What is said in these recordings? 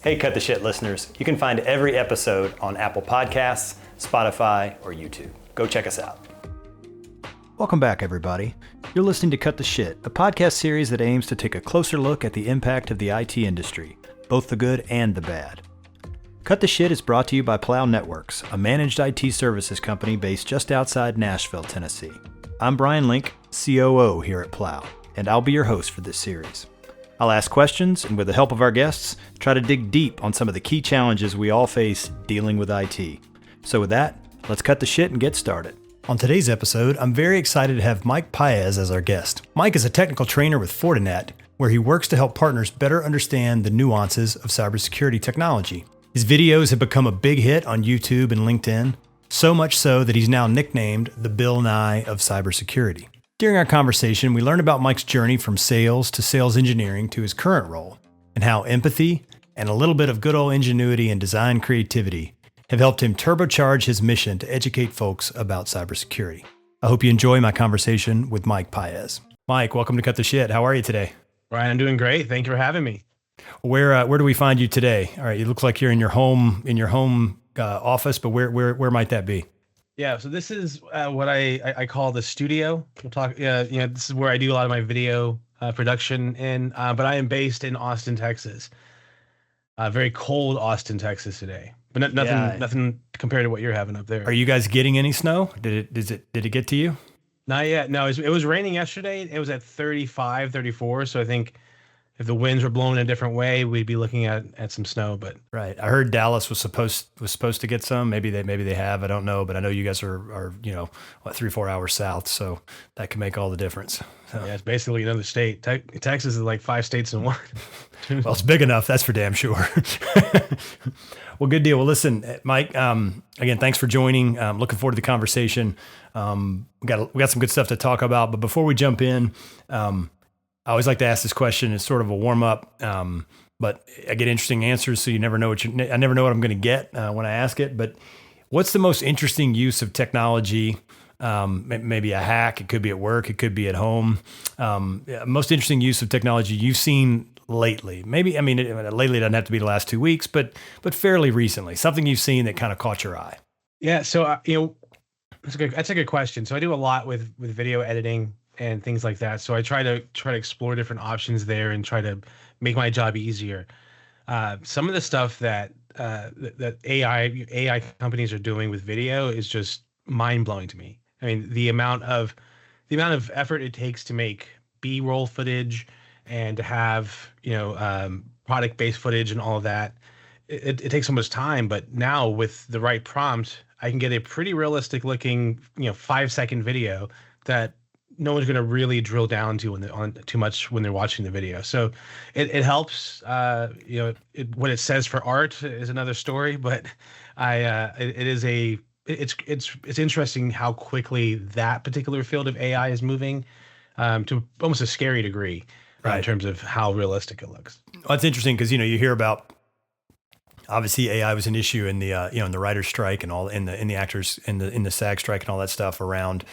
Hey, Cut the Shit listeners. You can find every episode on Apple Podcasts, Spotify, or YouTube. Go check us out. Welcome back, everybody. You're listening to Cut the Shit, a podcast series that aims to take a closer look at the impact of the IT industry, both the good and the bad. Cut the Shit is brought to you by Plow Networks, a managed IT services company based just outside Nashville, Tennessee. I'm Brian Link, COO here at Plow, and I'll be your host for this series. I'll ask questions, and with the help of our guests, try to dig deep on some of the key challenges we all face dealing with IT. So with that, let's cut the shit and get started. On today's episode, I'm very excited to have Mike Paez as our guest. Mike is a technical trainer with Fortinet, where he works to help partners better understand the nuances of cybersecurity technology. His videos have become a big hit on YouTube and LinkedIn, so much so that he's now nicknamed the Bill Nye of cybersecurity. During our conversation, we learned about Mike's journey from sales to sales engineering to his current role, and how empathy and a little bit of good old ingenuity and design creativity have helped him turbocharge his mission to educate folks about cybersecurity. I hope you enjoy my conversation with Mike Paez. Mike, welcome to Cut the Shit. How are you today? Ryan, I'm doing great. Thank you for having me. Where do we find you today? All right, it looks like you're in your home office, but where might that be? Yeah, so this is what I call the studio. We'll talk. This is where I do a lot of my video production but I am based in Austin, Texas. Very cold Austin, Texas today, but nothing compared to what you're having up there. Are you guys getting any snow? Did it get to you? Not yet. No, it was raining yesterday. It was at 35, 34. So I think if the winds were blowing a different way, we'd be looking at some snow. But right, I heard Dallas was supposed to get some. Maybe they have. I don't know, but I know you guys are 3-4 hours south, so that can make all the difference. So. Yeah, it's basically another state. Texas is like 5 states in one. Well, it's big enough, that's for damn sure. Well, good deal. Well, listen, Mike. Again, thanks for joining. Looking forward to the conversation. We got some good stuff to talk about, but before we jump in. I always like to ask this question. It's sort of a warm up, but I get interesting answers. So you never know I never know what I'm going to get when I ask it. But what's the most interesting use of technology? Maybe a hack. It could be at work. It could be at home. Most interesting use of technology you've seen lately? Lately it doesn't have to be the last 2 weeks, but fairly recently. Something you've seen that kind of caught your eye. Yeah. So that's a good question. So I do a lot with video editing and things like that. So I try to explore different options there and try to make my job easier. Some of the stuff that AI companies are doing with video is just mind blowing to me. I mean, the amount of effort it takes to make B-roll footage and to have product based footage and all of that, it takes so much time. But now with the right prompt, I can get a pretty realistic looking 5-second video that no one's going to really drill down to too much when they're watching the video. So it helps. What it says for art is another story, but it's interesting how quickly that particular field of AI is moving to almost a scary degree, right, in terms of how realistic it looks. Well, it's interesting because you hear about. Obviously, AI was an issue in the in the writer's strike and all in the actors in the SAG strike and all that stuff around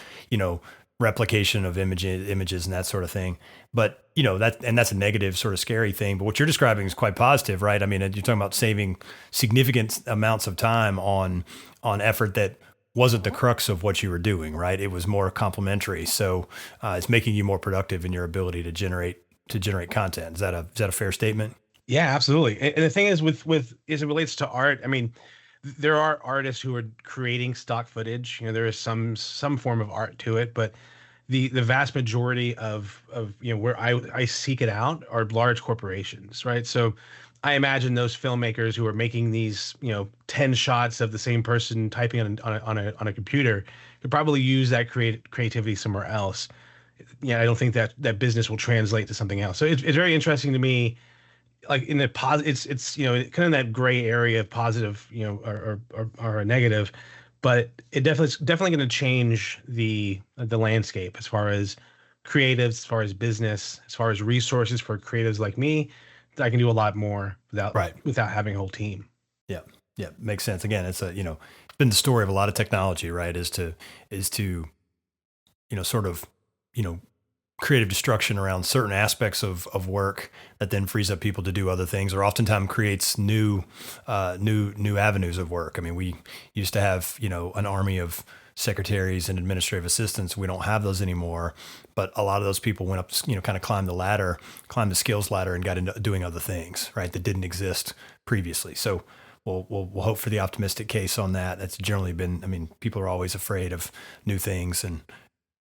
replication of images and that sort of thing. But that's a negative sort of scary thing. But what you're describing is quite positive, right? I mean, you're talking about saving significant amounts of time on effort that wasn't the crux of what you were doing, right? It was more complementary. So it's making you more productive in your ability to generate content. Is that a fair statement? Yeah, absolutely. And the thing is with as it relates to art, I mean, there are artists who are creating stock footage. There is some form of art to it, but the vast majority of where I seek it out are large corporations, right? So I imagine those filmmakers who are making these 10 shots of the same person typing on a computer could probably use that creativity somewhere else. I don't think that business will translate to something else. So it's very interesting to me. Like in the positive, it's kind of that gray area of positive, or a negative, but it's definitely going to change the landscape as far as creatives, as far as business, as far as resources for creatives like me. I can do a lot more without having a whole team. Yeah, makes sense. Again, it's it's been the story of a lot of technology, right? Is to sort of creative destruction around certain aspects of work that then frees up people to do other things, or oftentimes creates new avenues of work. I mean, we used to have, an army of secretaries and administrative assistants. We don't have those anymore, but a lot of those people went up, kind of climbed the skills ladder and got into doing other things, right, that didn't exist previously. So we'll hope for the optimistic case on that. That's generally been, I mean, people are always afraid of new things, and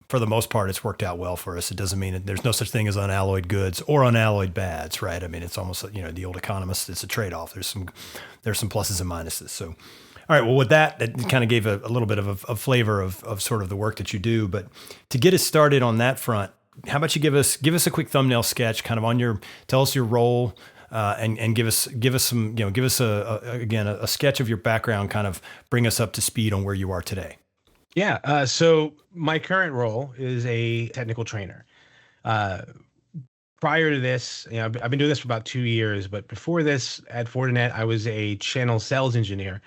for the most part, it's worked out well for us. It doesn't mean that there's no such thing as unalloyed goods or unalloyed bads, right? I mean, it's almost, the old economist, it's a trade-off. There's some pluses and minuses. So, all right, well, with that kind of gave a little bit of a flavor of sort of the work that you do. But to get us started on that front, how about you give us a quick thumbnail sketch, kind of tell us your role, and give us some, give us a sketch of your background, kind of bring us up to speed on where you are today. Yeah. So my current role is a technical trainer. Prior to this, I've been doing this for about 2 years, but before this at Fortinet, I was a channel sales engineer,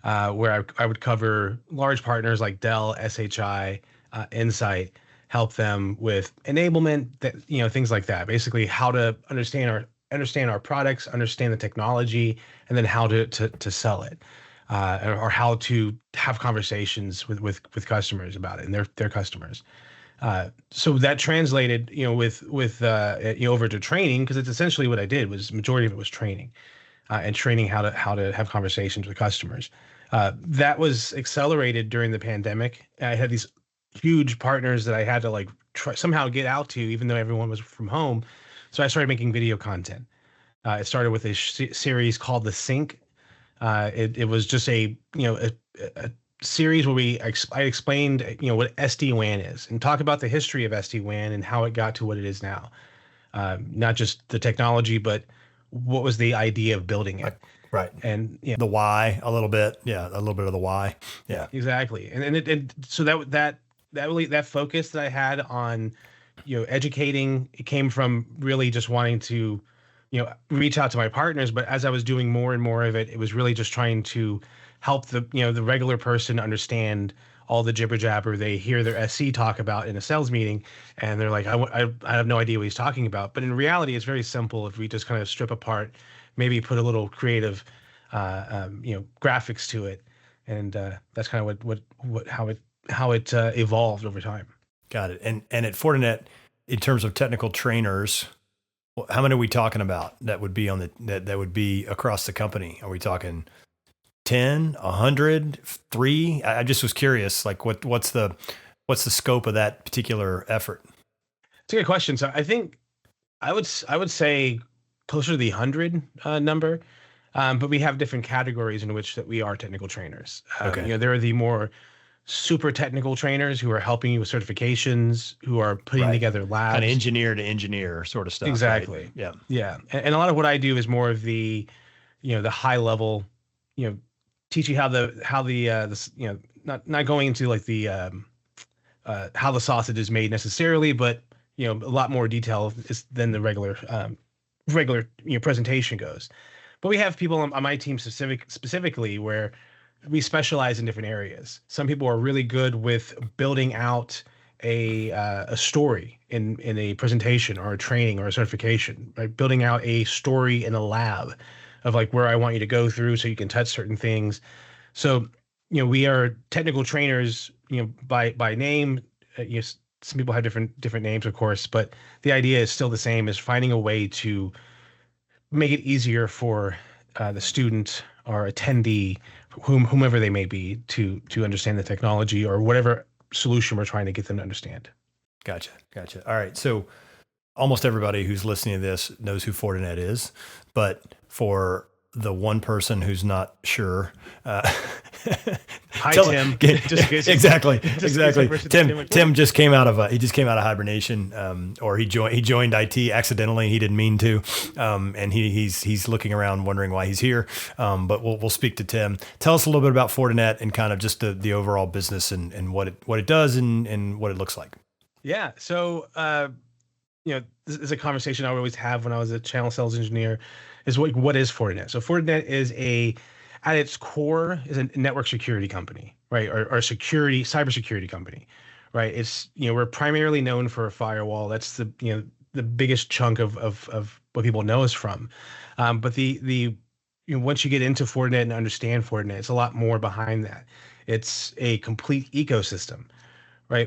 where I would cover large partners like Dell, SHI, Insight, help them with enablement, things like that. Basically, how to understand our products, understand the technology, and then how to sell it. Or how to have conversations with customers about it and their customers. So that translated, over to training, because it's essentially what I did. Was majority of it was training, and training how to have conversations with customers. That was accelerated during the pandemic. I had these huge partners that I had to somehow get out to, even though everyone was from home. So I started making video content. It started with a series called The Sync. It was just a series where I explained, what SD-WAN is, and talk about the history of SD-WAN and how it got to what it is now. Not just the technology, but what was the idea of building it. Right. And the why a little bit. Yeah. A little bit of the why. Yeah, exactly. And so that focus that I had on, educating, it came from really just wanting to, reach out to my partners. But as I was doing more and more of it, it was really just trying to help the regular person understand all the jibber jabber they hear their SC talk about in a sales meeting. And they're like, I have no idea what he's talking about. But in reality, it's very simple. If we just kind of strip apart, maybe put a little creative, graphics to it. And that's kind of how it evolved over time. Got it. And at Fortinet, in terms of technical trainers, how many are we talking about that would be that would be across the company? Are we talking 10, 100, 3? I just was curious, what's the scope of that particular effort? It's a good question. So I think I would say closer to the 100 number, but we have different categories in which that we are technical trainers. Okay. There are the more super technical trainers who are helping you with certifications, who are putting together labs. Kind of engineer to engineer sort of stuff. Exactly. Right? Yeah. Yeah. And a lot of what I do is more of the, the high level, teach you how not going into how the sausage is made necessarily, but, a lot more detail than the regular presentation goes. But we have people on my team specifically where we specialize in different areas. Some people are really good with building out a story in a presentation or a training or a certification, right? Building out a story in a lab of where I want you to go through so you can touch certain things. So, we are technical trainers, by name. Some people have different names, of course, but the idea is still the same: is finding a way to make it easier for the student or attendee, whomever they may be, to understand the technology or whatever solution we're trying to get them to understand. Gotcha. All right. So almost everybody who's listening to this knows who Fortinet is, but for the one person who's not sure, hi Tim. Exactly. Tim just came out of hibernation, or he joined IT accidentally. He didn't mean to, and he's looking around wondering why he's here. But we'll speak to Tim. Tell us a little bit about Fortinet and kind of just the overall business and what it does and what it looks like. Yeah. So this is a conversation I would always have when I was a channel sales engineer. Is what is Fortinet? So Fortinet is at its core is a network security company, right? Or cybersecurity company, right? It's, we're primarily known for a firewall. That's the biggest chunk of what people know us from. But once you get into Fortinet and understand Fortinet, it's a lot more behind that. It's a complete ecosystem, right?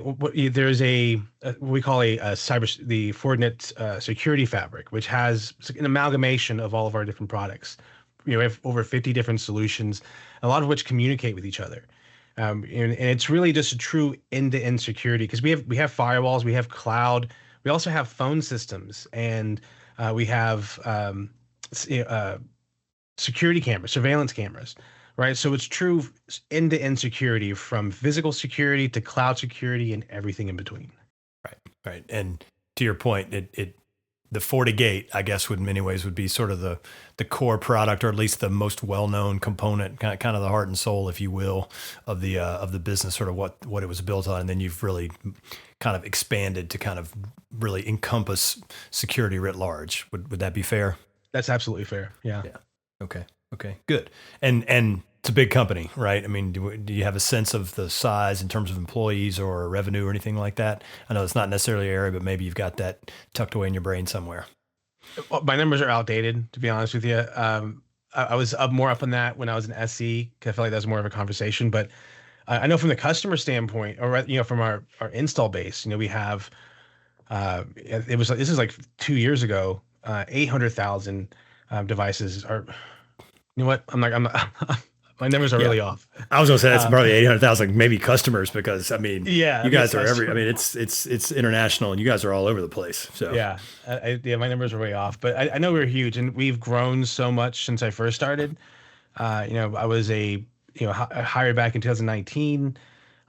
There's what we call the Fortinet security fabric, which has an amalgamation of all of our different products. We have over 50 different solutions, a lot of which communicate with each other. And it's really just a true end-to-end security, because we have firewalls, we have cloud, we also have phone systems, and we have security cameras, surveillance cameras, right? So it's true end-to-end security, from physical security to cloud security and everything in between. Right. And to your point, the FortiGate, I guess, in many ways would be sort of the core product, or at least the most well-known component, kind of the heart and soul, if you will, of the business, sort of what it was built on. And then you've really kind of expanded to kind of really encompass security writ large. Would that be fair? That's absolutely fair. Yeah. Okay. Good. And it's a big company, right? I mean, do you have a sense of the size in terms of employees or revenue or anything like that? I know it's not necessarily an area, but maybe you've got that tucked away in your brain somewhere. Well, my numbers are outdated, to be honest with you. I was more up on that when I was in SC, because I felt like that was more of a conversation. But I know from the customer standpoint, or from our install base, we have this is like 2 years ago, 800,000 devices are. You know what? I'm not. My numbers are really off. I was gonna say that's probably 800,000, maybe customers, because I mean, you guys are I mean, it's international, and you guys are all over the place. So my numbers are way off, but I know we're huge, and we've grown so much since I first started. I was hired back in 2019.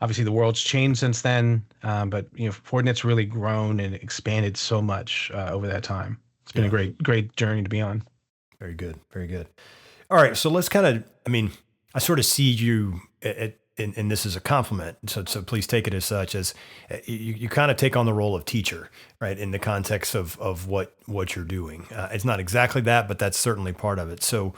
Obviously, the world's changed since then, but Fortinet's really grown and expanded so much over that time. It's been a great journey to be on. Very good. All right, so let's kind of, I mean, I sort of see you, and this is a compliment, so please take it as such, as you kind of take on the role of teacher, right, in the context of what you're doing. It's not exactly that, but that's certainly part of it. So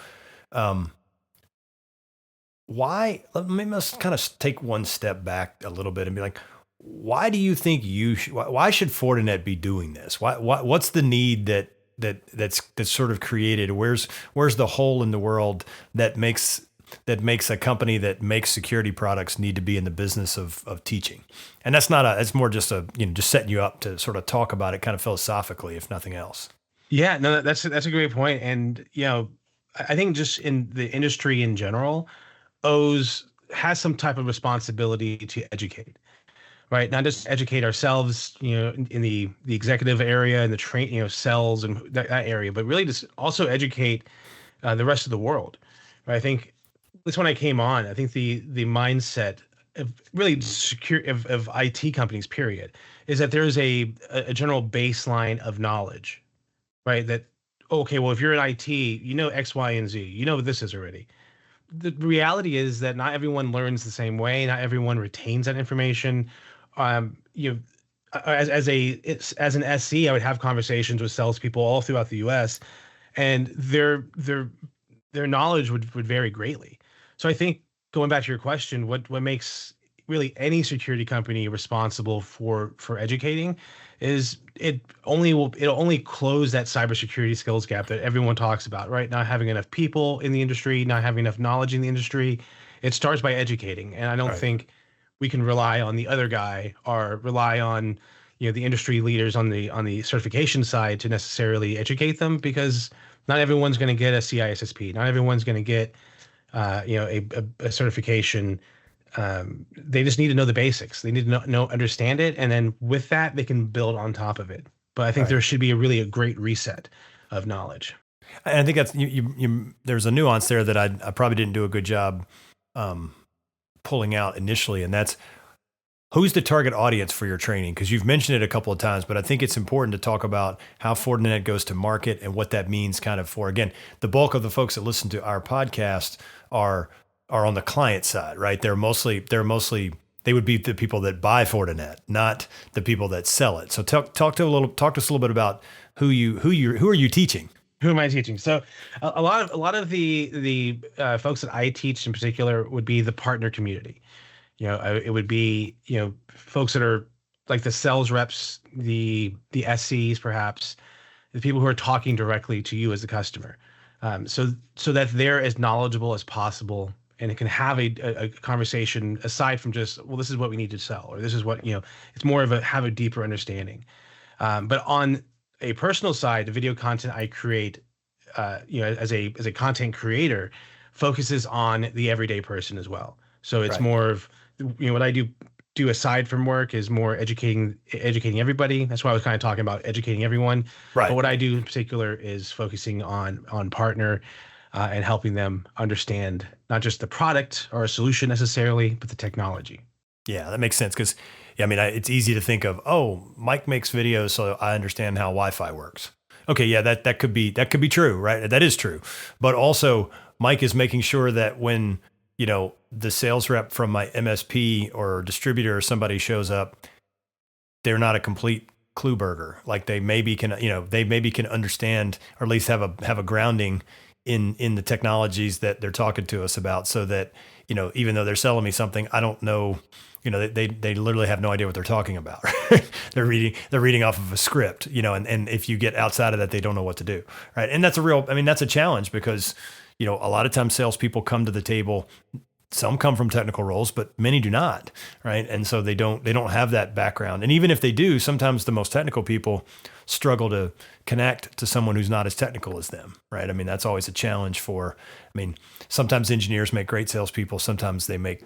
let's kind of take one step back a little bit and be like, why do you think why should Fortinet be doing this? What's the need that's sort of created? Where's the hole in the world that makes a company that makes security products need to be in the business of teaching? And that's it's more just just setting you up to sort of talk about it kind of philosophically, if nothing else. Yeah, no, that's a great point. And I think just in the industry in general, has some type of responsibility to educate. Right, not just educate ourselves, in the executive area and the train, sales and that area, but really just also educate the rest of the world. Right? I think at least when I came on, I think the mindset of really of IT companies, period, is that there is a general baseline of knowledge, right? That okay, well, if you're in IT, you know X, Y, and Z, you know what this is already. The reality is that not everyone learns the same way. Not everyone retains that information. As an SC, I would have conversations with salespeople all throughout the U.S., and their knowledge would vary greatly. So I think, going back to your question, what makes really any security company responsible for educating is it'll only close that cybersecurity skills gap that everyone talks about, right? Not having enough people in the industry, not having enough knowledge in the industry. It starts by educating, and I don't think we can rely on the other guy or rely on the industry leaders on the certification side to necessarily educate them, because not everyone's going to get a CISSP. Not everyone's going to get a certification. They just need to know the basics. They need to understand it, and then with that they can build on top of it. But I think there should be a great reset of knowledge. I think that's there's a nuance there that I probably didn't do a good job pulling out initially, and that's who's the target audience for your training? Because you've mentioned it a couple of times, but I think it's important to talk about how Fortinet goes to market and what that means kind of for, again, the bulk of the folks that listen to our podcast are on the client side, right? They would be the people that buy Fortinet, not the people that sell it. So talk to us a little bit about who are you teaching? Who am I teaching? So a lot of the folks that I teach in particular would be the partner community. It would be folks that are like the sales reps, the SCs, perhaps the people who are talking directly to you as a customer, so that they're as knowledgeable as possible and it can have a conversation aside from just, well, this is what we need to sell, or this is what, it's more of a have a deeper understanding. But on a personal side, the video content I create, as a content creator, focuses on the everyday person as well. So it's Right. more of, what I do aside from work is more educating everybody. That's why I was kind of talking about educating everyone. Right. But what I do in particular is focusing on partner, and helping them understand not just the product or a solution necessarily, but the technology. Yeah, that makes sense. Because, yeah, I mean, it's easy to think of, oh, Mike makes videos, so I understand how Wi-Fi works. Okay, yeah, that could be true, right? That is true. But also, Mike is making sure that when, the sales rep from my MSP or distributor or somebody shows up, they're not a complete clue burger. Like they maybe can, understand, or at least have a grounding in the technologies that they're talking to us about, so that, even though they're selling me something, I don't know, they literally have no idea what they're talking about. They're reading off of a script, and if you get outside of that, they don't know what to do. Right. And that's a challenge because, a lot of times salespeople come to the table. Some come from technical roles, but many do not, right? And so they don't have that background. And even if they do, sometimes the most technical people struggle to connect to someone who's not as technical as them, right? I mean, that's always a challenge sometimes engineers make great salespeople, sometimes they make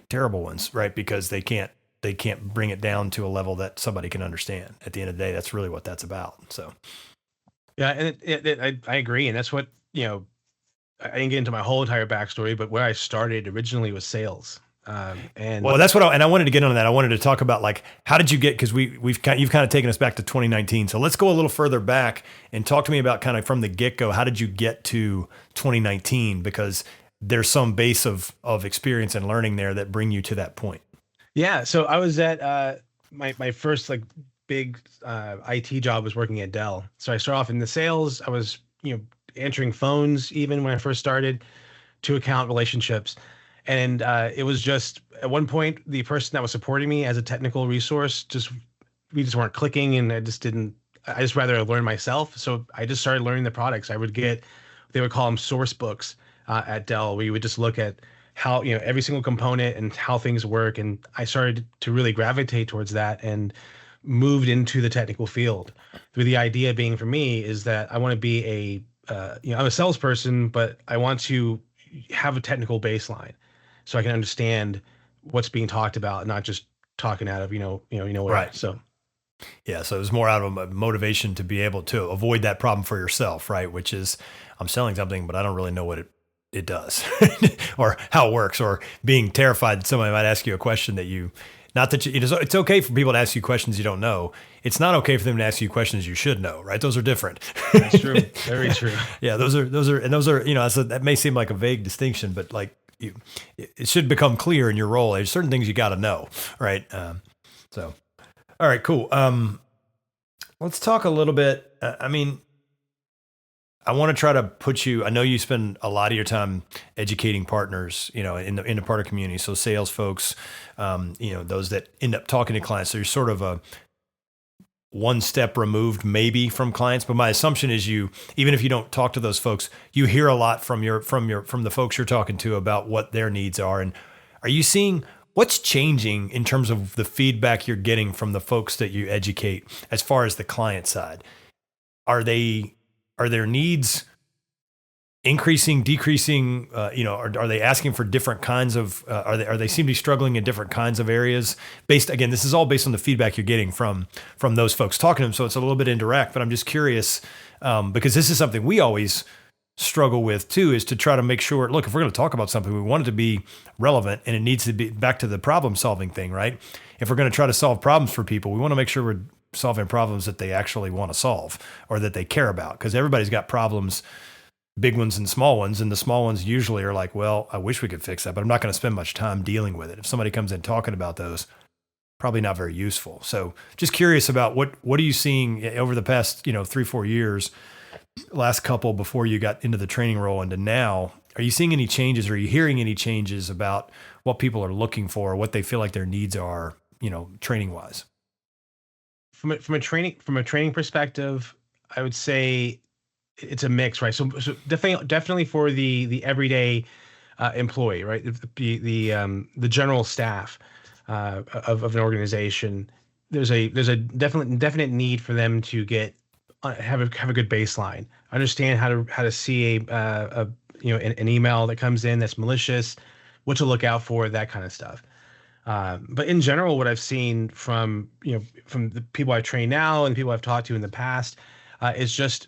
terrible ones, right? Because they can't bring it down to a level that somebody can understand. At the end of the day, that's really what that's about. So, Yeah, and I agree, and that's what, I didn't get into my whole entire backstory, but where I started originally was sales. And well, that's what I wanted to get on that. I wanted to talk about, like, how did you get, because you've kind of taken us back to 2019. So let's go a little further back and talk to me about kind of from the get-go, how did you get to 2019? Because there's some base of experience and learning there that bring you to that point. Yeah, so I was at my first like big IT job was working at Dell. So I started off in the sales. I was, answering phones even when I first started, to account relationships. And it was just at one point, the person that was supporting me as a technical resource, we just weren't clicking, and I just rather learn myself. So I just started learning the products. They would call them source books at Dell, where you would just look at how, every single component and how things work. And I started to really gravitate towards that and moved into the technical field. With the idea being for me is that I want to be I'm a salesperson, but I want to have a technical baseline so I can understand what's being talked about, not just talking out of, what. Right. So, yeah. So it was more out of a motivation to be able to avoid that problem for yourself, right? Which is, I'm selling something, but I don't really know what it does or how it works, or being terrified that somebody might ask you a question that not that it's okay for people to ask you questions you don't know. It's not okay for them to ask you questions you should know, right? Those are different. That's true. Very true. Yeah, those are, that may seem like a vague distinction, but like it should become clear in your role. There's certain things you got to know, right? So, all right, cool. Let's talk a little bit. I want to try to put you, I know you spend a lot of your time educating partners, in the partner community. So sales folks, those that end up talking to clients. So you're sort of a one step removed maybe from clients. But my assumption is even if you don't talk to those folks, you hear a lot from the folks you're talking to about what their needs are. And are you seeing what's changing in terms of the feedback you're getting from the folks that you educate as far as the client side? Are their needs increasing, decreasing? Are they asking for different kinds of? Are they seem to be struggling in different kinds of areas? Again, this is all based on the feedback you're getting from those folks talking to them. So it's a little bit indirect, but I'm just curious because this is something we always struggle with too, is to try to make sure. Look, if we're going to talk about something, we want it to be relevant, and it needs to be back to the problem solving thing, right? If we're going to try to solve problems for people, we want to make sure we're solving problems that they actually want to solve or that they care about, because everybody's got problems, big ones and small ones. And the small ones usually are like, well, I wish we could fix that, but I'm not going to spend much time dealing with it. If somebody comes in talking about those, probably not very useful. So just curious about what are you seeing over the past, 3-4 years, last couple before you got into the training role into now? Are you seeing any changes? Or are you hearing any changes about what people are looking for, what they feel like their needs are, training wise? from a training perspective, I would say it's a mix, right? So definitely for the everyday employee, right? The general staff of an organization, there's a definite need for them to get have a good baseline, understand how to see a an email that comes in that's malicious, what to look out for, that kind of stuff. But in general, what I've seen from the people I train now and people I've talked to in the past is just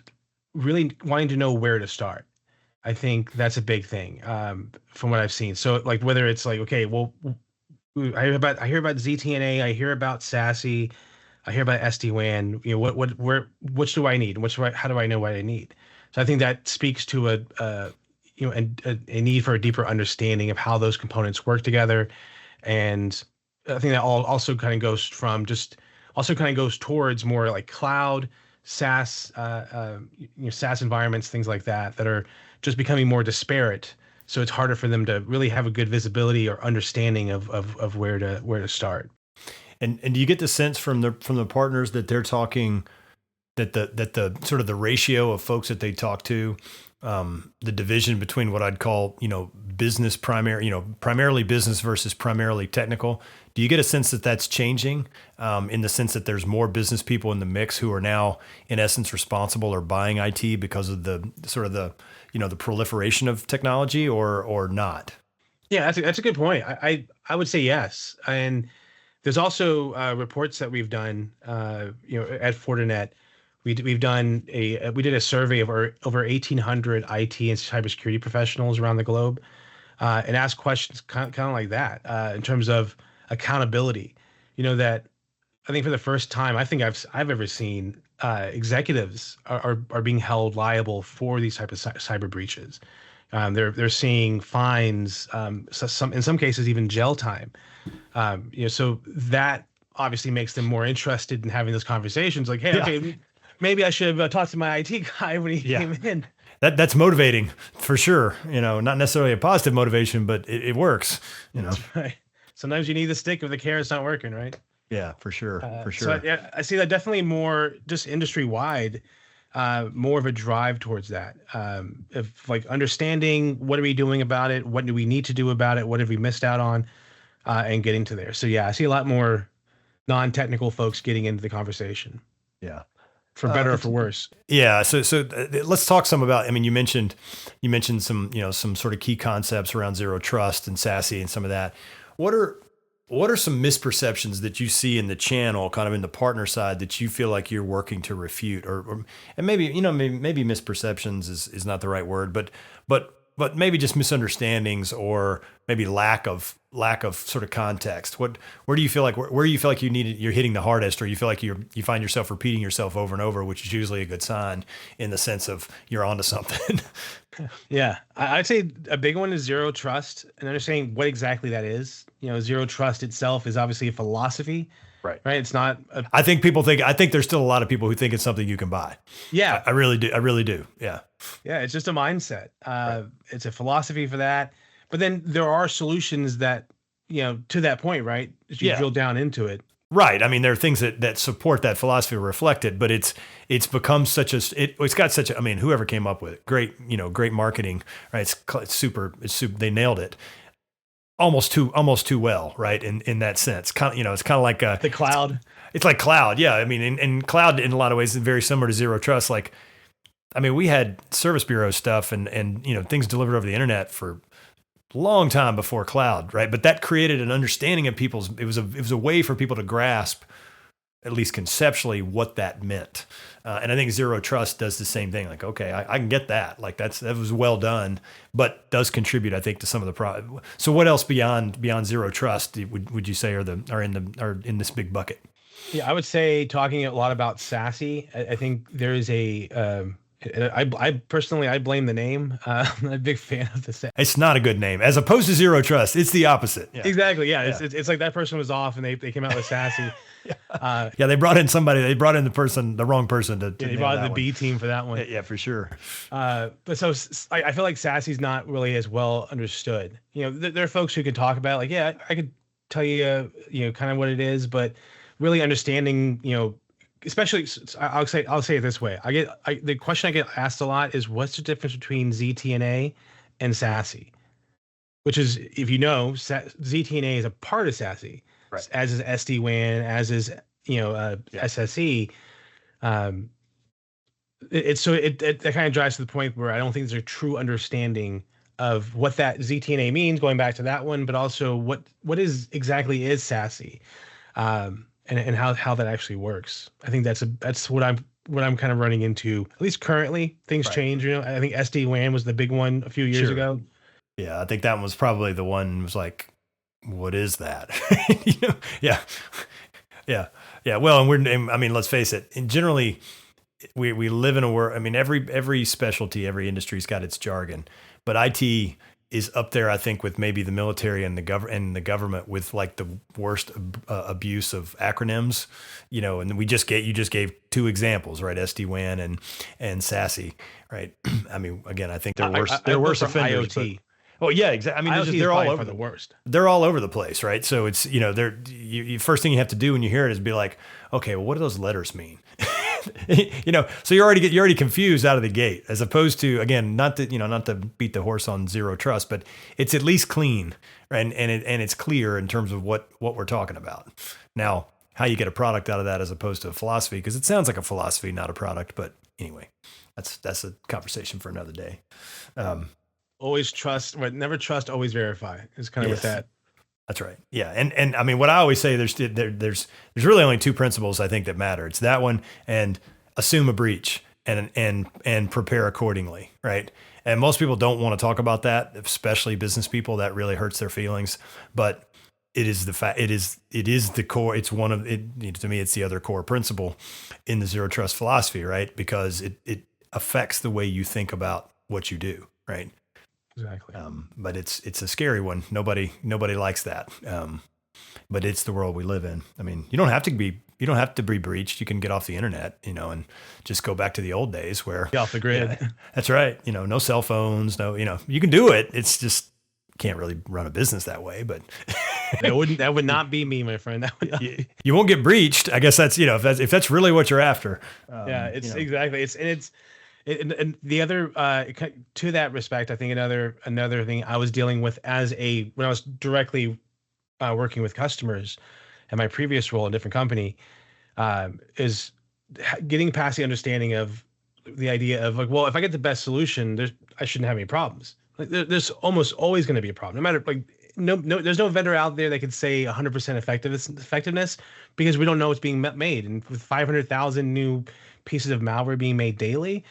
really wanting to know where to start. I think that's a big thing from what I've seen. So like whether it's like, okay, well, I hear about ZTNA, I hear about SASE, I hear about SD-WAN. Which do I need? How do I know what I need? So I think that speaks to a need for a deeper understanding of how those components work together. And I think that also kind of goes towards more like cloud, SaaS, SaaS environments, things like that are just becoming more disparate. So it's harder for them to really have a good visibility or understanding of where to start. And do you get the sense from the partners that they're talking that the sort of the ratio of folks that they talk to, the division between what I'd call, business primarily business versus primarily technical. Do you get a sense that that's changing in the sense that there's more business people in the mix who are now in essence responsible or buying IT because of the sort of the proliferation of technology or not? Yeah, that's a good point. I would say yes. And there's also reports that we've done, at Fortinet. We did a survey of over 1,800 IT and cybersecurity professionals around the globe, and asked questions kind of like that in terms of accountability. That I think for the first time I've ever seen executives are being held liable for these type of cyber breaches. They're seeing fines, in some cases even jail time. So that obviously makes them more interested in having those conversations. Like, hey, okay, maybe I should have talked to my IT guy when he came in. That's motivating for sure. Not necessarily a positive motivation, but it works. That's right. Sometimes you need the stick if the carrot's not working, right? Yeah, for sure. So I see that definitely more just industry wide, more of a drive towards that. Of like understanding what are we doing about it? What do we need to do about it? What have we missed out on? And getting to there. So yeah, I see a lot more non-technical folks getting into the conversation. Yeah. For better or for worse. Yeah. So let's talk some about, you mentioned some, some sort of key concepts around zero trust and SASE and some of that. What are some misperceptions that you see in the channel, kind of in the partner side, that you feel like you're working to refute and maybe misperceptions is not the right word, but maybe just misunderstandings or maybe lack of sort of context. Where do you feel like you're hitting the hardest, or you feel like you find yourself repeating yourself over and over, which is usually a good sign in the sense of you're onto something. Yeah, I'd say a big one is zero trust and understanding what exactly that is. Zero trust itself is obviously a philosophy. Right. It's not. I think there's still a lot of people who think it's something you can buy. Yeah, I really do. Yeah. Yeah, it's just a mindset. It's a philosophy for that. But then there are solutions that, to that point, right? As you drill down into it. Right. There are things that support that philosophy reflected, but it's become it's got such a, whoever came up with it, great marketing, right? It's super, they nailed it. Almost too well, right? In that sense, it's kind of like the cloud. It's like cloud, yeah. And cloud in a lot of ways is very similar to zero trust. Like, we had service bureau stuff and things delivered over the internet for a long time before cloud, right? But that created an understanding of people's. It was a way for people to grasp, at least conceptually, what that meant. And I think zero trust does the same thing. Like, okay, I can get that. Like that was well done, but does contribute, I think, to some of the problem. So what else beyond zero trust would you say are in this big bucket? Yeah, I would say talking a lot about SASE. I think there is I personally blame the name. I'm not a big fan of the SASE. It's not a good name. As opposed to zero trust, it's the opposite. Yeah. Exactly. Yeah. It's like that person was off and they came out with SASE. They brought in the wrong person to they brought in the B team for that one. Yeah, for sure. But so I feel like SASE is not really as well understood. There are folks who can talk about it, like, I could tell you, kind of what it is, but really understanding, especially I'll say it this way. The question I get asked a lot is what's the difference between ZTNA and SASE? Which is, if you know, ZTNA is a part of SASE, Right. as is SD-WAN, as is SSE. That kind of drives to the point where I don't think there's a true understanding of what that ZTNA means, going back to that one, but also what is SASE, and how that actually works. I think that's what I'm kind of running into, at least currently. Things change, I think SD-WAN was the big one a few years ago. Yeah, I think that one was probably the one was like, what is that? Yeah. Well, I mean, let's face it. And generally, we live in a world. I mean, every specialty, every industry's got its jargon, but IT is up there, I think, with maybe the military and the government with like the worst abuse of acronyms. And you just gave two examples, right? SD-WAN and SASE, right? I mean, again, I think they're worse. They're worse offenders. IoT. Oh yeah, exactly. I mean, they're all over the worst. They're all over the place, right? So it's first thing you have to do when you hear it is be like, okay, well, what do those letters mean? So you're already confused out of the gate, as opposed to, again, not to beat the horse on zero trust, but it's at least clean, right? And it's clear in terms of what we're talking about. Now, how you get a product out of that as opposed to a philosophy, because it sounds like a philosophy, not a product. But anyway, that's a conversation for another day. Always trust, but never trust, always verify. It's kind of with that. That's right. Yeah. And I mean, what I always say, there's really only two principles I think that matter. It's that one and assume a breach and prepare accordingly. Right. And most people don't want to talk about that, especially business people. That really hurts their feelings, but it is the fact, it is the core. It's one of it, to me, it's the other core principle in the zero trust philosophy, right? Because it affects the way you think about what you do. Right. Exactly. But it's a scary one. Nobody likes that. But it's the world we live in. I mean, you don't have to be breached. You can get off the internet, and just go back to the old days where get off the grid. Yeah, that's right. No cell phones, you can do it. It's just can't really run a business that way, but that would not be me, my friend. You won't get breached. I guess that's, if that's really what you're after. Exactly. And the other, to that respect, I think another thing I was dealing with when I was directly working with customers in my previous role in a different company, is getting past the understanding of the idea of like, well, if I get the best solution, I shouldn't have any problems. Like there's almost always going to be a problem, no matter like no, there's no vendor out there that could say 100% effectiveness, because we don't know what's being made, and with 500,000 new pieces of malware being made daily.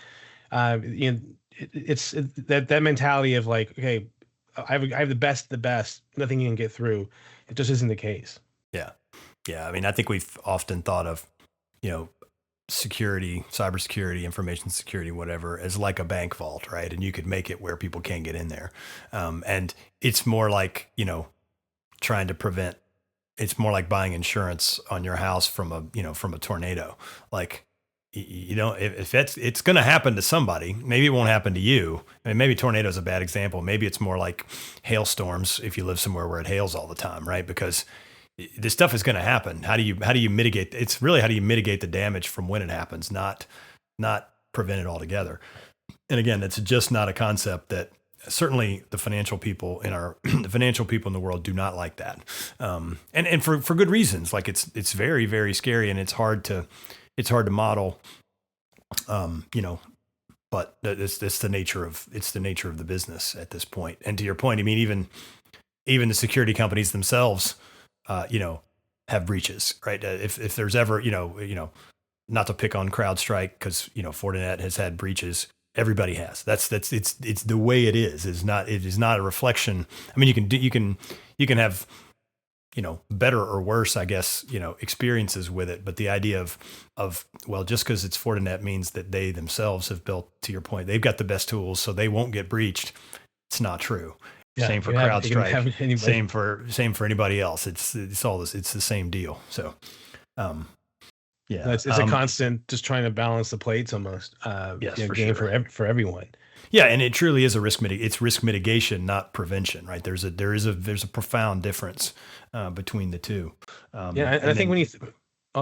It's that mentality of like, okay, I have the best, nothing you can get through. It just isn't the case. Yeah. I mean, I think we've often thought of, security, cybersecurity, information security, whatever, as like a bank vault, right? And you could make it where people can't get in there. And it's more like, trying to prevent. It's more like buying insurance on your house from a tornado. Like, if it's going to happen to somebody, maybe it won't happen to you. I mean, maybe tornado is a bad example. Maybe it's more like hailstorms if you live somewhere where it hails all the time, right? Because this stuff is going to happen. How do you mitigate? It's really, how do you mitigate the damage from when it happens, not prevent it altogether. And again, it's just not a concept that certainly the financial people in the world do not like that. And for good reasons. Like it's very, very scary, and it's hard to model, but it's the nature of the business at this point. And to your point, I mean, even the security companies themselves, have breaches, right? If there's ever, not to pick on CrowdStrike, because, Fortinet has had breaches. Everybody has. It's the way it is. It is not a reflection. I mean, you can have, better or worse, I guess, experiences with it. But the idea of well, just because it's Fortinet means that they themselves have built, to your point, they've got the best tools, so they won't get breached. It's not true. Yeah, same for CrowdStrike. Same for anybody else. It's all this. It's the same deal. So, yeah, it's a constant, just trying to balance the plates almost. Yes, game for everyone. Yeah, and it truly is it's risk mitigation, not prevention, right? There's a profound difference between the two. And I think when you,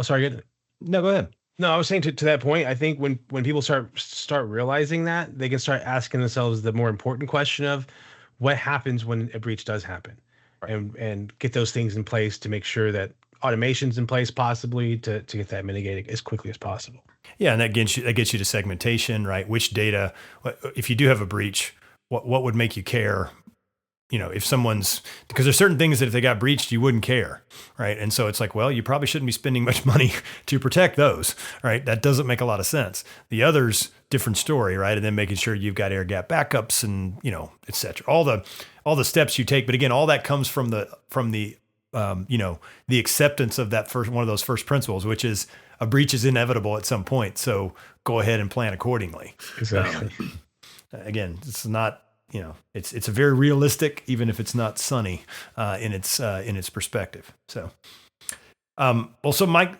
sorry, no, go ahead. No, I was saying to that point, I think when people start realizing that, they can start asking themselves the more important question of what happens when a breach does happen, Right. and get those things in place to make sure that automation's in place, possibly to get that mitigated as quickly as possible. Yeah, and that gets you to segmentation, right? Which data, if you do have a breach, what would make you care? If someone's, because there's certain things that if they got breached, you wouldn't care, right? And so it's like, well, you probably shouldn't be spending much money to protect those, right? That doesn't make a lot of sense. The others, different story, right? And then making sure you've got air gap backups and et cetera. All the steps you take, but again, all that comes from the the acceptance of that one of those first principles, which is a breach is inevitable at some point. So go ahead and plan accordingly. Exactly. Again, it's not. It's a very realistic, even if it's not sunny, in its perspective. So, so Mike,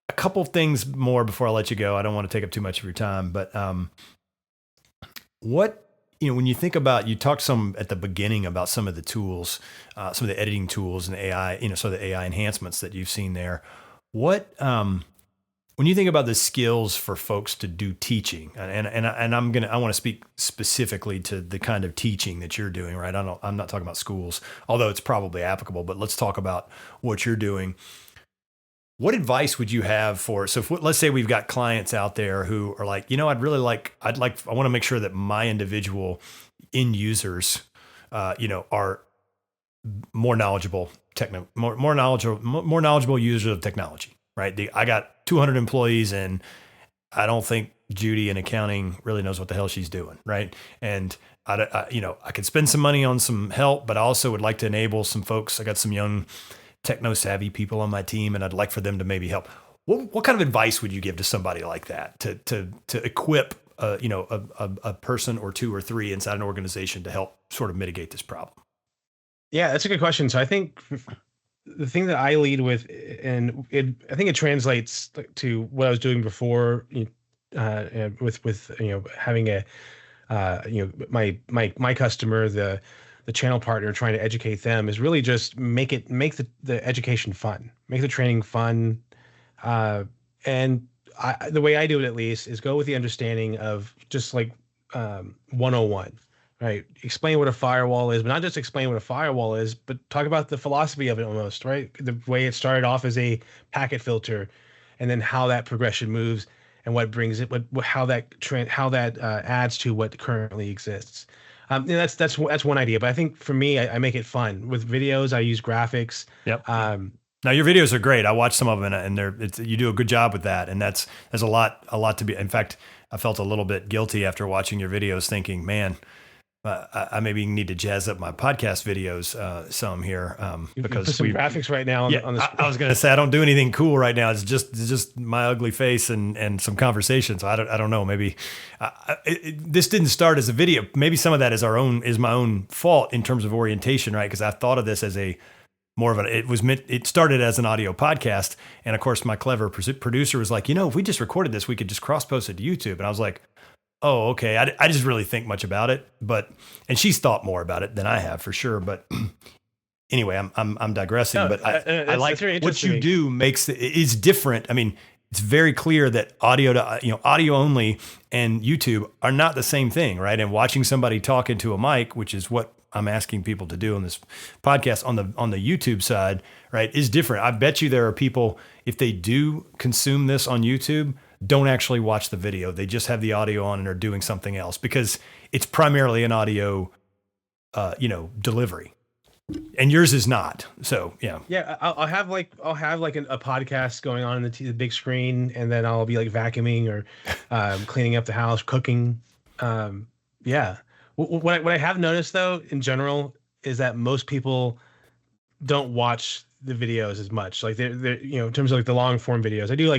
a couple of things more before I let you go. I don't want to take up too much of your time, but when you think about, you talked some at the beginning about some of the tools, some of the editing tools and AI, so the AI enhancements that you've seen there. What when you think about the skills for folks to do teaching, and I want to speak specifically to the kind of teaching that you're doing, right? I'm not talking about schools, although it's probably applicable, but let's talk about what you're doing. What advice would you have let's say we've got clients out there who are like, I want to make sure that my individual end users, are more knowledgeable more knowledgeable users of technology. Right. I got 200 employees and I don't think Judy in accounting really knows what the hell she's doing. Right. And I could spend some money on some help, but I also would like to enable some folks. I got some young techno savvy people on my team and I'd like for them to maybe help. What kind of advice would you give to somebody like that to equip, a person or two or three inside an organization to help sort of mitigate this problem? Yeah, that's a good question. So I think the thing that I lead with, I think it translates to what I was doing before, with having my customer, the channel partner, trying to educate them, is really just make the education fun, make the training fun, and the way I do it at least is go with the understanding of just like 101. Right. Explain what a firewall is, but not just explain what a firewall is, but talk about the philosophy of it almost, right? The way it started off as a packet filter, and then how that progression moves and what brings it, how that adds to what currently exists. That's one idea, but I think for me, I make it fun with videos. I use graphics. Yep. Now your videos are great. I watched some of them, and you do a good job with that. And there's a lot to be. In fact, I felt a little bit guilty after watching your videos, thinking, man, I maybe need to jazz up my podcast videos some here, because put some graphics right now on the screen. I was going to say I don't do anything cool right now. It's just my ugly face and some conversation. So I don't know. Maybe this didn't start as a video. Maybe some of that is my own fault in terms of orientation, right? Because I thought of this as it started as an audio podcast, and of course my clever producer was like, if we just recorded this, we could just cross post it to YouTube, and I was like, oh, okay. I just really think much about it, and she's thought more about it than I have for sure. But anyway, I'm digressing. No, but I like what you do is different. I mean, it's very clear that audio only and YouTube are not the same thing, right? And watching somebody talk into a mic, which is what I'm asking people to do on this podcast on the YouTube side, right, is different. I bet you there are people, if they do consume this on YouTube, don't actually watch the video. They just have the audio on and are doing something else because it's primarily an audio, delivery, and yours is not. So yeah. Yeah. I'll have like a podcast going on in the big screen, and then I'll be like vacuuming or cleaning up the house, cooking. Yeah. What I have noticed though, in general, is that most people don't watch the videos as much. Like they're in terms of like the long form videos. I do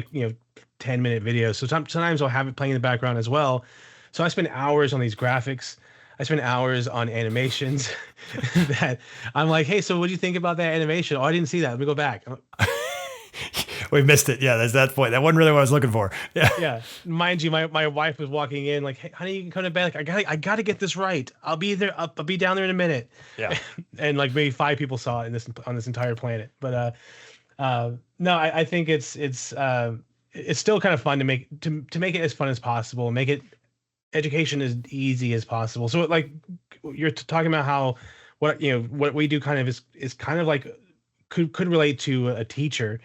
10-minute videos. So sometimes I'll have it playing in the background as well. So I spend hours on these graphics. I spend hours on animations that I'm like, hey, so what do you think about that animation? Oh, I didn't see that. Let me go back. We missed it. Yeah, there's that point. That wasn't really what I was looking for. Yeah. Yeah. Mind you, my wife was walking in like, hey, honey, you can come to bed. Like, I gotta get this right. I'll be there. I'll be down there in a minute. Yeah. And like maybe 5 people saw it on this entire planet. But no, I think it's it's still kind of fun to make it as fun as possible, make it education as easy as possible. So like you're talking about how what we do kind of is kind of like could relate to a teacher.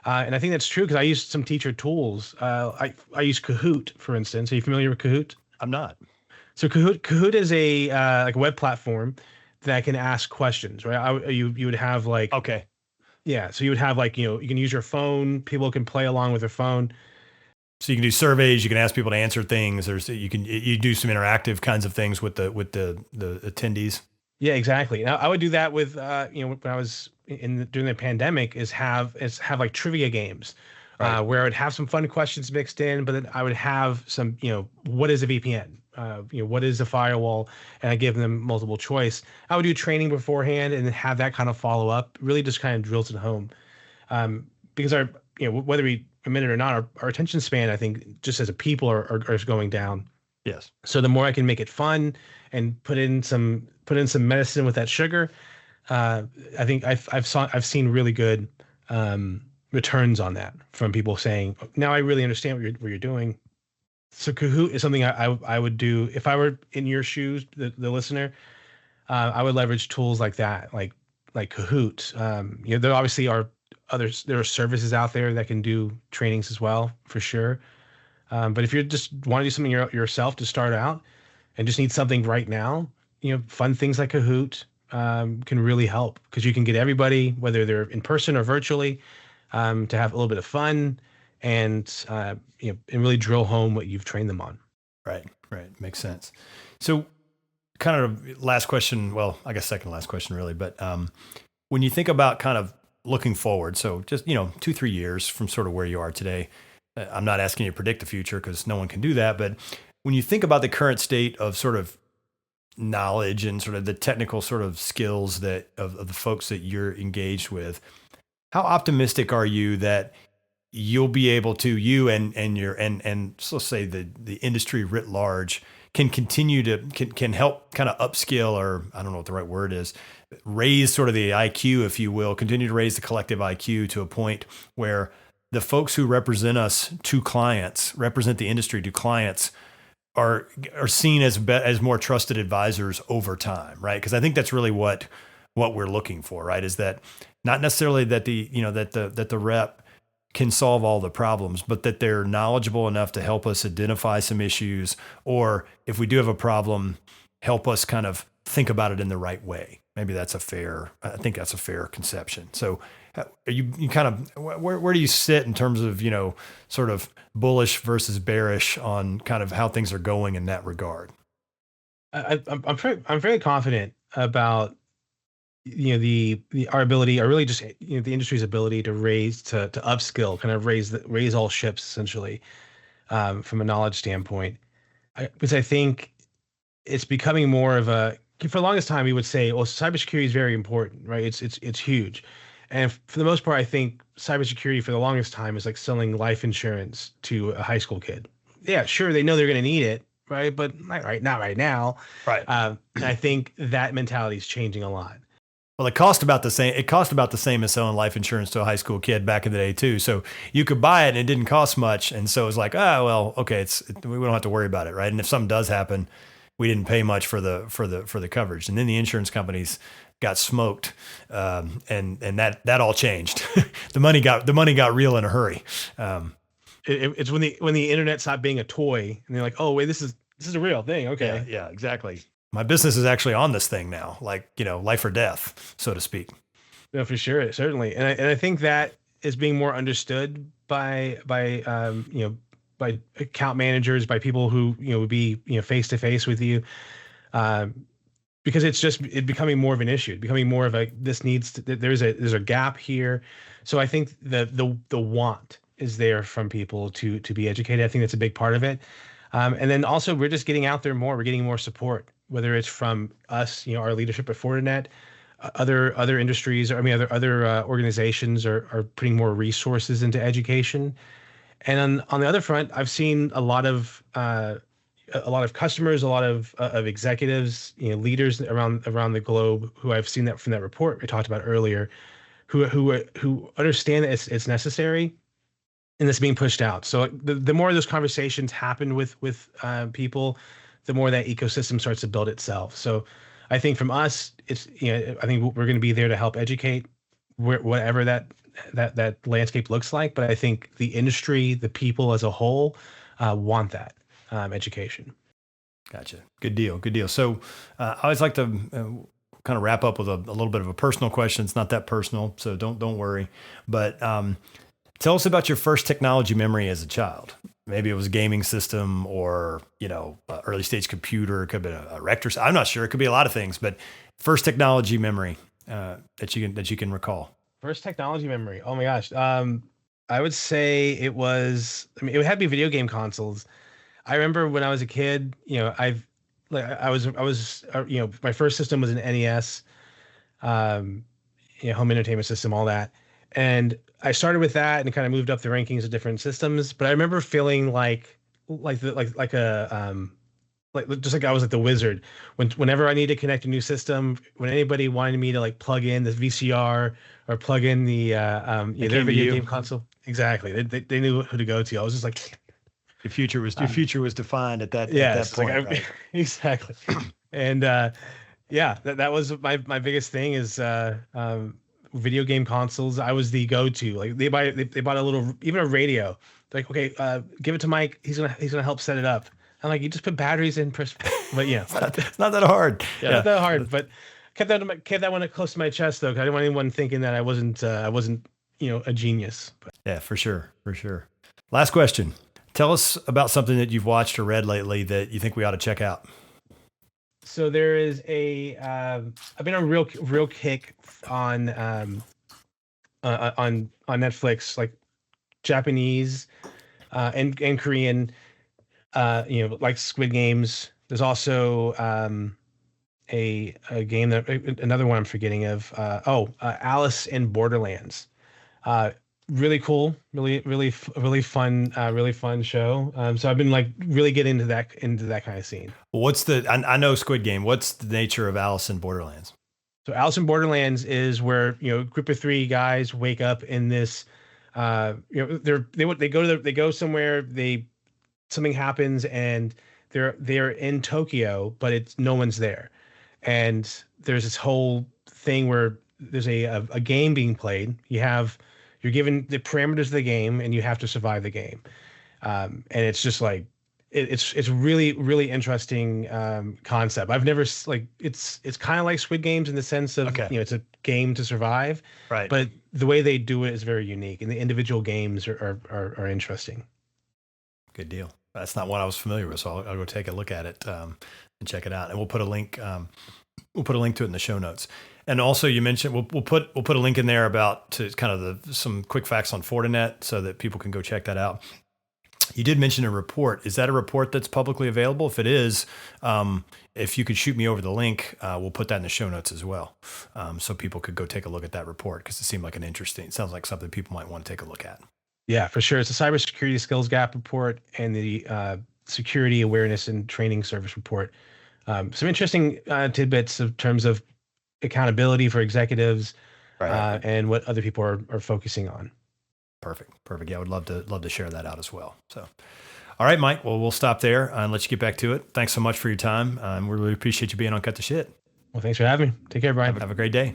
And I think that's true because I use some teacher tools. I use Kahoot, for instance. Are you familiar with Kahoot? I'm not. So Kahoot is a like a web platform that can ask questions, right? You would have like Okay. yeah, so you would have like you can use your phone. People can play along with their phone. So you can do surveys, you can ask people to answer things. You do some interactive kinds of things with the attendees. Yeah, exactly. Now I would do that with when I was during the pandemic is have like trivia games. Right. Where I would have some fun questions mixed in, but then I would have some, what is a VPN? What is a firewall? And I give them multiple choice. I would do training beforehand and then have that kind of follow up. Really, just kind of drills it home, because our, whether we admit it or not, our attention span, I think, just as a people, are going down. Yes. So the more I can make it fun and put in some medicine with that sugar, I think I've seen really good returns on that from people saying, now I really understand what you're doing. So Kahoot is something I would do if I were in your shoes, the listener. I would leverage tools like that, like Kahoot. There obviously are there are services out there that can do trainings as well, for sure. But if you just want to do something yourself to start out and just need something right now, fun things like Kahoot can really help because you can get everybody, whether they're in person or virtually, to have a little bit of fun and and really drill home what you've trained them on. Right. Makes sense. So kind of last question, well, I guess second to last question really, but when you think about kind of looking forward, so just, 2-3 years from sort of where you are today, I'm not asking you to predict the future because no one can do that, but when you think about the current state of sort of knowledge and sort of the technical sort of skills that of the folks that you're engaged with, how optimistic are you that you'll be able to, you and so let's say the industry writ large can continue to can help kind of upskill, or I don't know what the right word is, raise sort of the IQ, if you will, continue to raise the collective IQ to a point where the folks who represent us to clients, represent the industry to clients, are seen as more trusted advisors over time, right? Because I think that's really what we're looking for, right? Is that not necessarily that that the rep can solve all the problems, but that they're knowledgeable enough to help us identify some issues, or if we do have a problem, help us kind of think about it in the right way. Maybe I think that's a fair conception. So are you kind of, where do you sit in terms of, sort of bullish versus bearish on kind of how things are going in that regard? I'm very confident about our ability, or really just the industry's ability to upskill, kind of raise all ships essentially, from a knowledge standpoint. Because I think it's becoming more of a, for the longest time we would say, well, cybersecurity is very important, right? It's huge. And for the most part, I think cybersecurity for the longest time is like selling life insurance to a high school kid. Yeah, sure, they know they're going to need it, right? But not right now. Right. And I think that mentality is changing a lot. Well, it cost about the same as selling life insurance to a high school kid back in the day too. So you could buy it and it didn't cost much. And so it's like, well, okay, we don't have to worry about it, right? And if something does happen, we didn't pay much for the coverage. And then the insurance companies got smoked, and that all changed. the money got real in a hurry. It's when the internet stopped being a toy, and they're like, oh wait, this is a real thing. Okay, yeah, exactly. My business is actually on this thing now, like life or death, so to speak. No, for sure, certainly, and I think that is being more understood by account managers, by people who would be face to face with you. Because it's becoming more of an issue, becoming more of there's a gap here. So I think the want is there from people to be educated. I think that's a big part of it. And then also we're just getting out there more. We're getting more support, whether it's from us, our leadership at Fortinet, other industries, or other organizations are putting more resources into education. And on the other front, I've seen a lot of customers, a lot of executives, leaders around the globe who I've seen that from that report we talked about earlier, who understand that it's necessary, and it's being pushed out. So the more those conversations happen with people, the more that ecosystem starts to build itself. So I think from us, it's, I think we're going to be there to help educate whatever that landscape looks like. But I think the industry, the people as a whole, want that education. Gotcha. Good deal. Good deal. So I always like to kind of wrap up with a little bit of a personal question. It's not that personal, so don't worry. But tell us about your first technology memory as a child. Maybe it was a gaming system or, early stage computer. It could have been a Rector. I'm not sure. It could be a lot of things, but first technology memory that you can recall. First technology memory. Oh my gosh. I would say it had to be video game consoles. I remember when I was a kid, my first system was an NES, home entertainment system, all that. And I started with that and kind of moved up the rankings of different systems. But I remember feeling like just like I was like the wizard whenever I needed to connect a new system, when anybody wanted me to like plug in the VCR or plug in the their video game console. Exactly. They knew who to go to. I was just like, your future was defined at that point. Like right? Exactly. And that was my biggest thing is video game consoles. I was the go-to. Like they bought even a radio. Like, okay, give it to Mike. He's gonna help set it up. I'm like, you just put batteries in, but it's not that hard. Yeah, not that hard. But kept that one close to my chest though, because I didn't want anyone thinking that I wasn't a genius. But. Yeah, for sure. Last question. Tell us about something that you've watched or read lately that you think we ought to check out. So there is I've been on a real kick on Netflix, like Japanese and Korean, like Squid Games. There's also a game another one I'm forgetting of. Alice in Borderlands. Really cool, really fun show. So I've been like really getting into that kind of scene. I know Squid Game. What's the nature of Alice in Borderlands? So Alice in Borderlands is where a group of 3 guys wake up in this. They go somewhere. Something happens and they're in Tokyo, but no one's there, and there's this whole thing where there's a game being played. You're given the parameters of the game and you have to survive the game. And it's just like, it's really, really interesting concept. I've never it's kind of like Squid Games in the sense of, it's a game to survive, right? But the way they do it is very unique and the individual games are interesting. Good deal. That's not one I was familiar with. So I'll go take a look at it and check it out. And we'll put a link to it in the show notes. And also, you mentioned we'll put a link in there to kind of some quick facts on Fortinet so that people can go check that out. You did mention a report. Is that a report that's publicly available? If it is, if you could shoot me over the link, we'll put that in the show notes as well, so people could go take a look at that report because it seemed like it sounds like something people might want to take a look at. Yeah, for sure. It's a cybersecurity skills gap report and the security awareness and training service report. Some interesting tidbits in terms of accountability for executives, right. And what other people are focusing on. Perfect. Yeah, I would love to share that out as well. So, all right, Mike. Well, we'll stop there and let you get back to it. Thanks so much for your time. We really appreciate you being on Cut the Shit. Well, thanks for having me. Take care, Brian. Have a great day.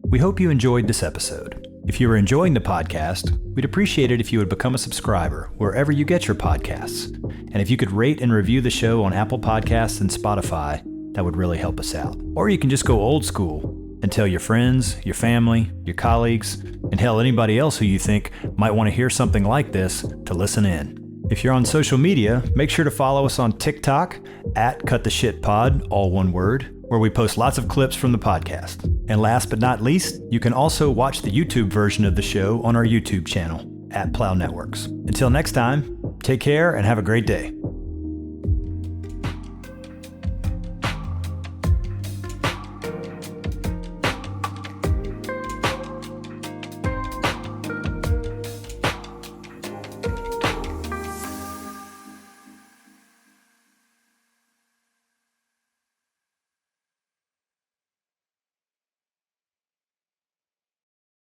We hope you enjoyed this episode. If you are enjoying the podcast, we'd appreciate it if you would become a subscriber wherever you get your podcasts. And if you could rate and review the show on Apple Podcasts and Spotify, that would really help us out. Or you can just go old school and tell your friends, your family, your colleagues, and hell, anybody else who you think might want to hear something like this to listen in. If you're on social media, make sure to follow us on TikTok @CutTheShitPod, all one word, where we post lots of clips from the podcast. And last but not least, you can also watch the YouTube version of the show on our YouTube channel @Plow Networks. Until next time, take care and have a great day.